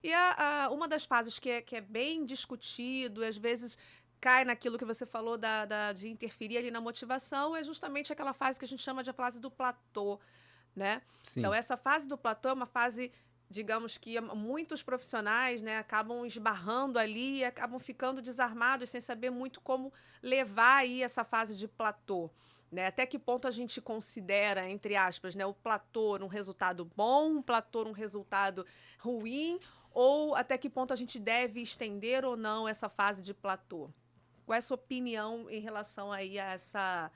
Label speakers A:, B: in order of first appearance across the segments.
A: E uma das fases que é bem discutido, e às vezes cai naquilo que você falou de interferir ali na motivação, é justamente aquela fase que a gente chama de fase do platô, né? Então,
B: Sim.
A: essa fase do platô é uma fase, digamos que muitos profissionais, né, acabam esbarrando ali e acabam ficando desarmados sem saber muito como levar aí essa fase de platô. Né? Até que ponto a gente considera, entre aspas, né, o platô um resultado bom, um platô um resultado ruim, ou até que ponto a gente deve estender ou não essa fase de platô? Qual é a sua opinião em relação aí a essa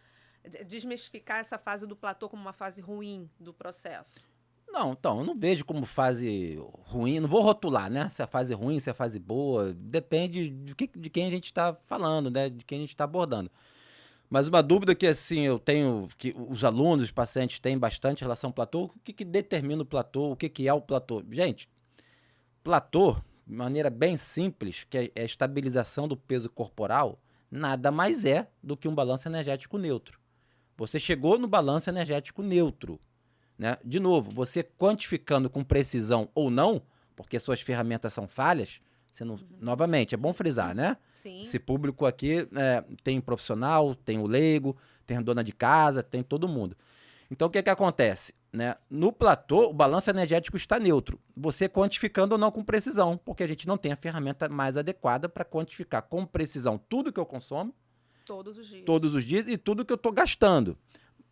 A: desmistificar essa fase do platô como uma fase ruim do processo?
B: Não, então, eu não vejo como fase ruim, não vou rotular, né, se é fase ruim, se é fase boa, depende de quem a gente está falando, né, de quem a gente está abordando. Mas uma dúvida que, assim, eu tenho, que os alunos, os pacientes têm bastante em relação ao platô, o que determina o platô, o que é o platô? Gente, platô, de maneira bem simples, que é a estabilização do peso corporal, nada mais é do que um balanço energético neutro. Você chegou no balanço energético neutro, né? De novo, você quantificando com precisão ou não, porque suas ferramentas são falhas, você não, novamente, é bom frisar, né?
A: Sim.
B: Esse público aqui tem profissional, tem o leigo, tem a dona de casa, tem todo mundo. Então, o que acontece? Né? No platô, o balanço energético está neutro. Você quantificando ou não com precisão, porque a gente não tem a ferramenta mais adequada para quantificar com precisão tudo que eu consumo,
A: Todos os dias.
B: todos os dias, e tudo que eu estou gastando.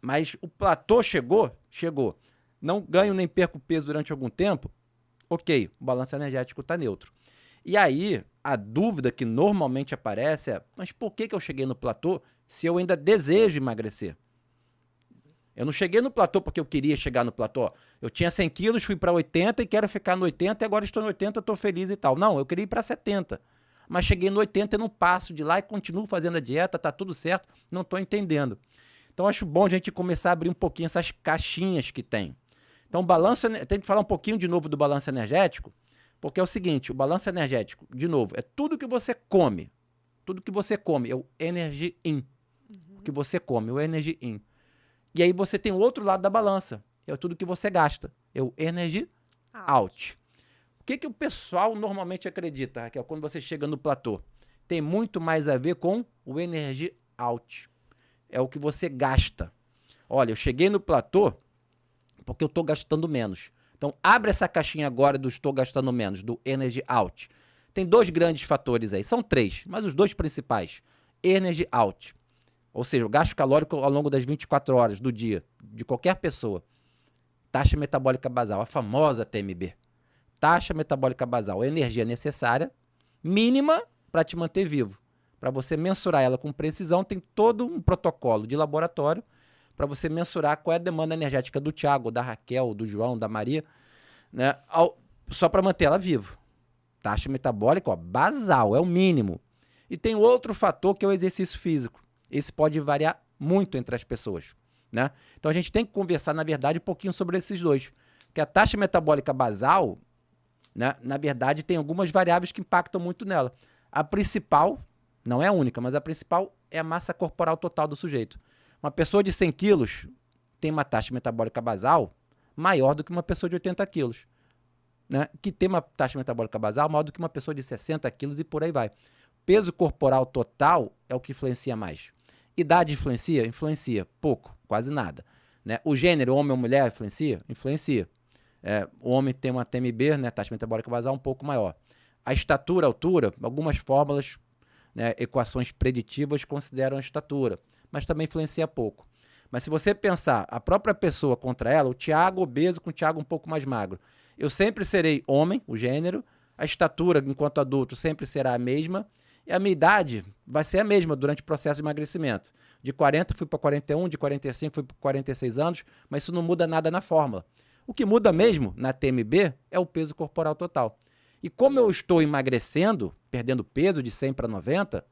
B: Mas o platô chegou? Chegou. Não ganho nem perco peso durante algum tempo? Ok, o balanço energético está neutro. E aí, a dúvida que normalmente aparece é, mas por que eu cheguei no platô se eu ainda desejo emagrecer? Eu não cheguei no platô porque eu queria chegar no platô. Eu tinha 100 quilos, fui para 80 e quero ficar no 80 e agora estou no 80, estou feliz e tal. Não, eu queria ir para 70. Mas cheguei no 80 e não passo de lá e continuo fazendo a dieta, tá tudo certo, não estou entendendo. Então acho bom a gente começar a abrir um pouquinho essas caixinhas que tem. Então, tem que falar um pouquinho de novo do balanço energético, porque é o seguinte, o balanço energético, de novo, é tudo que você come. Tudo que você come, é o energy in. O que você come, o energy in. E aí você tem o outro lado da balança, é tudo que você gasta, é o energy
A: Out.
B: out. O que o pessoal normalmente acredita, Raquel, quando você chega no platô? Tem muito mais a ver com o energy out. É o que você gasta. Olha, eu cheguei no platô porque eu estou gastando menos. Então, abre essa caixinha agora do estou gastando menos, do Energy Out. Tem dois grandes fatores aí, são três, mas os dois principais. Energy Out, ou seja, o gasto calórico ao longo das 24 horas do dia, de qualquer pessoa. Taxa metabólica basal, a famosa TMB. Taxa metabólica basal, a energia necessária, mínima para te manter vivo. Para você mensurar ela com precisão, tem todo um protocolo de laboratório para você mensurar qual é a demanda energética do Tiago, da Raquel, do João, da Maria, né, só para manter ela viva. Taxa metabólica, ó, basal, é o mínimo. E tem outro fator que é o exercício físico. Esse pode variar muito entre as pessoas. Né? Então a gente tem que conversar, na verdade, um pouquinho sobre esses dois. Porque a taxa metabólica basal, né, na verdade, tem algumas variáveis que impactam muito nela. A principal, não é a única, mas a principal é a massa corporal total do sujeito. Uma pessoa de 100 quilos tem uma taxa metabólica basal maior do que uma pessoa de 80 quilos. Né? Que tem uma taxa metabólica basal maior do que uma pessoa de 60 quilos e por aí vai. Peso corporal total é o que influencia mais. Idade influencia? Influencia. Pouco, quase nada. Né? O gênero, homem ou mulher, influencia? Influencia. O homem tem uma TMB, né, taxa metabólica basal, um pouco maior. A estatura, altura, algumas fórmulas, né, equações preditivas consideram a estatura, mas também influencia pouco. Mas se você pensar a própria pessoa contra ela, o Tiago obeso com o Tiago um pouco mais magro, eu sempre serei homem, o gênero, a estatura enquanto adulto sempre será a mesma, e a minha idade vai ser a mesma durante o processo de emagrecimento. De 40 fui para 41, de 45 fui para 46 anos, mas isso não muda nada na fórmula. O que muda mesmo na TMB é o peso corporal total. E como eu estou emagrecendo, perdendo peso de 100 para 90,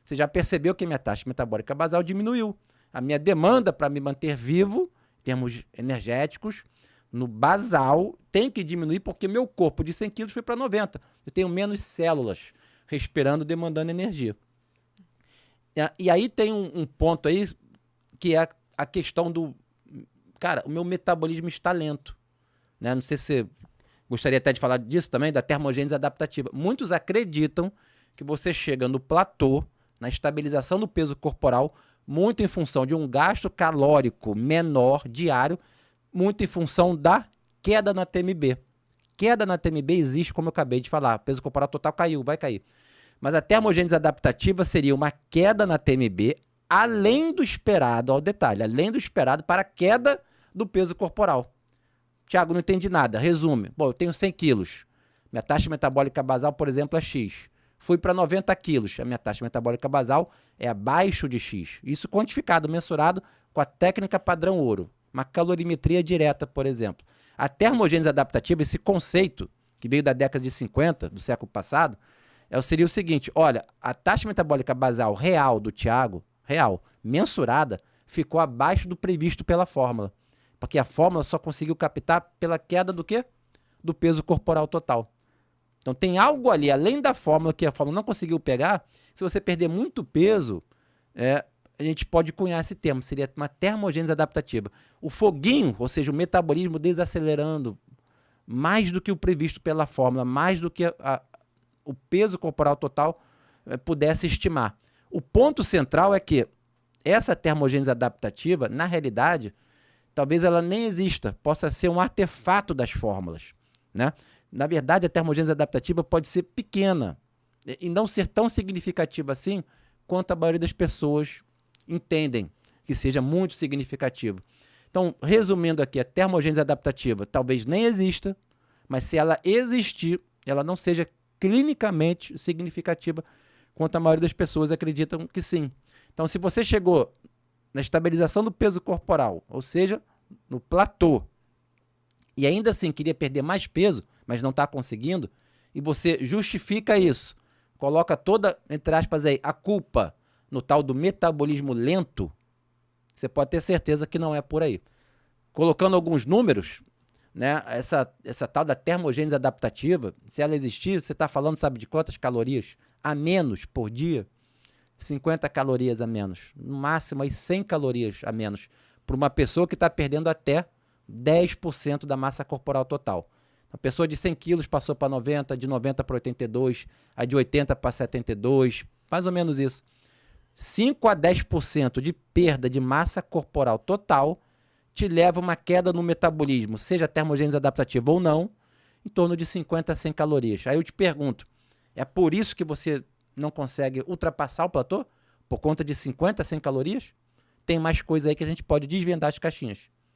B: você já percebeu que a minha taxa metabólica basal diminuiu. A minha demanda para me manter vivo, em termos energéticos, no basal, tem que diminuir porque meu corpo de 100 quilos foi para 90. Eu tenho menos células respirando, demandando energia. E aí tem um ponto aí que é a questão do... Cara, o meu metabolismo está lento. Né? Não sei se gostaria até de falar disso também, da termogênese adaptativa. Muitos acreditam que você chega no platô, na estabilização do peso corporal, muito em função de um gasto calórico menor diário, muito em função da queda na TMB. Queda na TMB existe, como eu acabei de falar. O peso corporal total caiu, vai cair. Mas a termogênese adaptativa seria uma queda na TMB além do esperado, ao detalhe, além do esperado para a queda do peso corporal. Tiago, não entendi nada. Resume. Bom, eu tenho 100 quilos. Minha taxa metabólica basal, por exemplo, é X. Fui para 90 quilos. A minha taxa metabólica basal é abaixo de X. Isso quantificado, mensurado com a técnica padrão ouro. Uma calorimetria direta, por exemplo. A termogênese adaptativa, esse conceito que veio da década de 50, do século passado, seria o seguinte, olha, a taxa metabólica basal real do Tiago, real, mensurada, ficou abaixo do previsto pela fórmula. Porque a fórmula só conseguiu captar pela queda do quê? Do peso corporal total. Então tem algo ali, além da fórmula, que a fórmula não conseguiu pegar. Se você perder muito peso, a gente pode cunhar esse termo, seria uma termogênese adaptativa. O foguinho, ou seja, o metabolismo desacelerando mais do que o previsto pela fórmula, mais do que o peso corporal total pudesse estimar. O ponto central é que essa termogênese adaptativa, na realidade, talvez ela nem exista, possa ser um artefato das fórmulas, né? Na verdade, a termogênese adaptativa pode ser pequena e não ser tão significativa assim quanto a maioria das pessoas entendem que seja muito significativo. Então, resumindo aqui, a termogênese adaptativa talvez nem exista, mas se ela existir, ela não seja clinicamente significativa quanto a maioria das pessoas acreditam que sim. Então, se você chegou na estabilização do peso corporal, ou seja, no platô, e ainda assim queria perder mais peso, mas não está conseguindo, e você justifica isso, coloca toda, entre aspas, aí, a culpa no tal do metabolismo lento, você pode ter certeza que não é por aí. Colocando alguns números, né, essa tal da termogênese adaptativa, se ela existir, você está falando, sabe de quantas calorias a menos por dia? 50 calorias a menos, no máximo aí 100 calorias a menos, para uma pessoa que está perdendo até 10% da massa corporal total. A pessoa de 100 quilos passou para 90, de 90 para 82, a de 80 para 72, mais ou menos isso. 5 a 10% de perda de massa corporal total te leva a uma queda no metabolismo, seja termogênese adaptativa ou não, em torno de 50 a 100 calorias. Aí eu te pergunto, é por isso que você não consegue ultrapassar o platô? Por conta de 50 a 100 calorias? Tem mais coisa aí que a gente pode desvendar as caixinhas.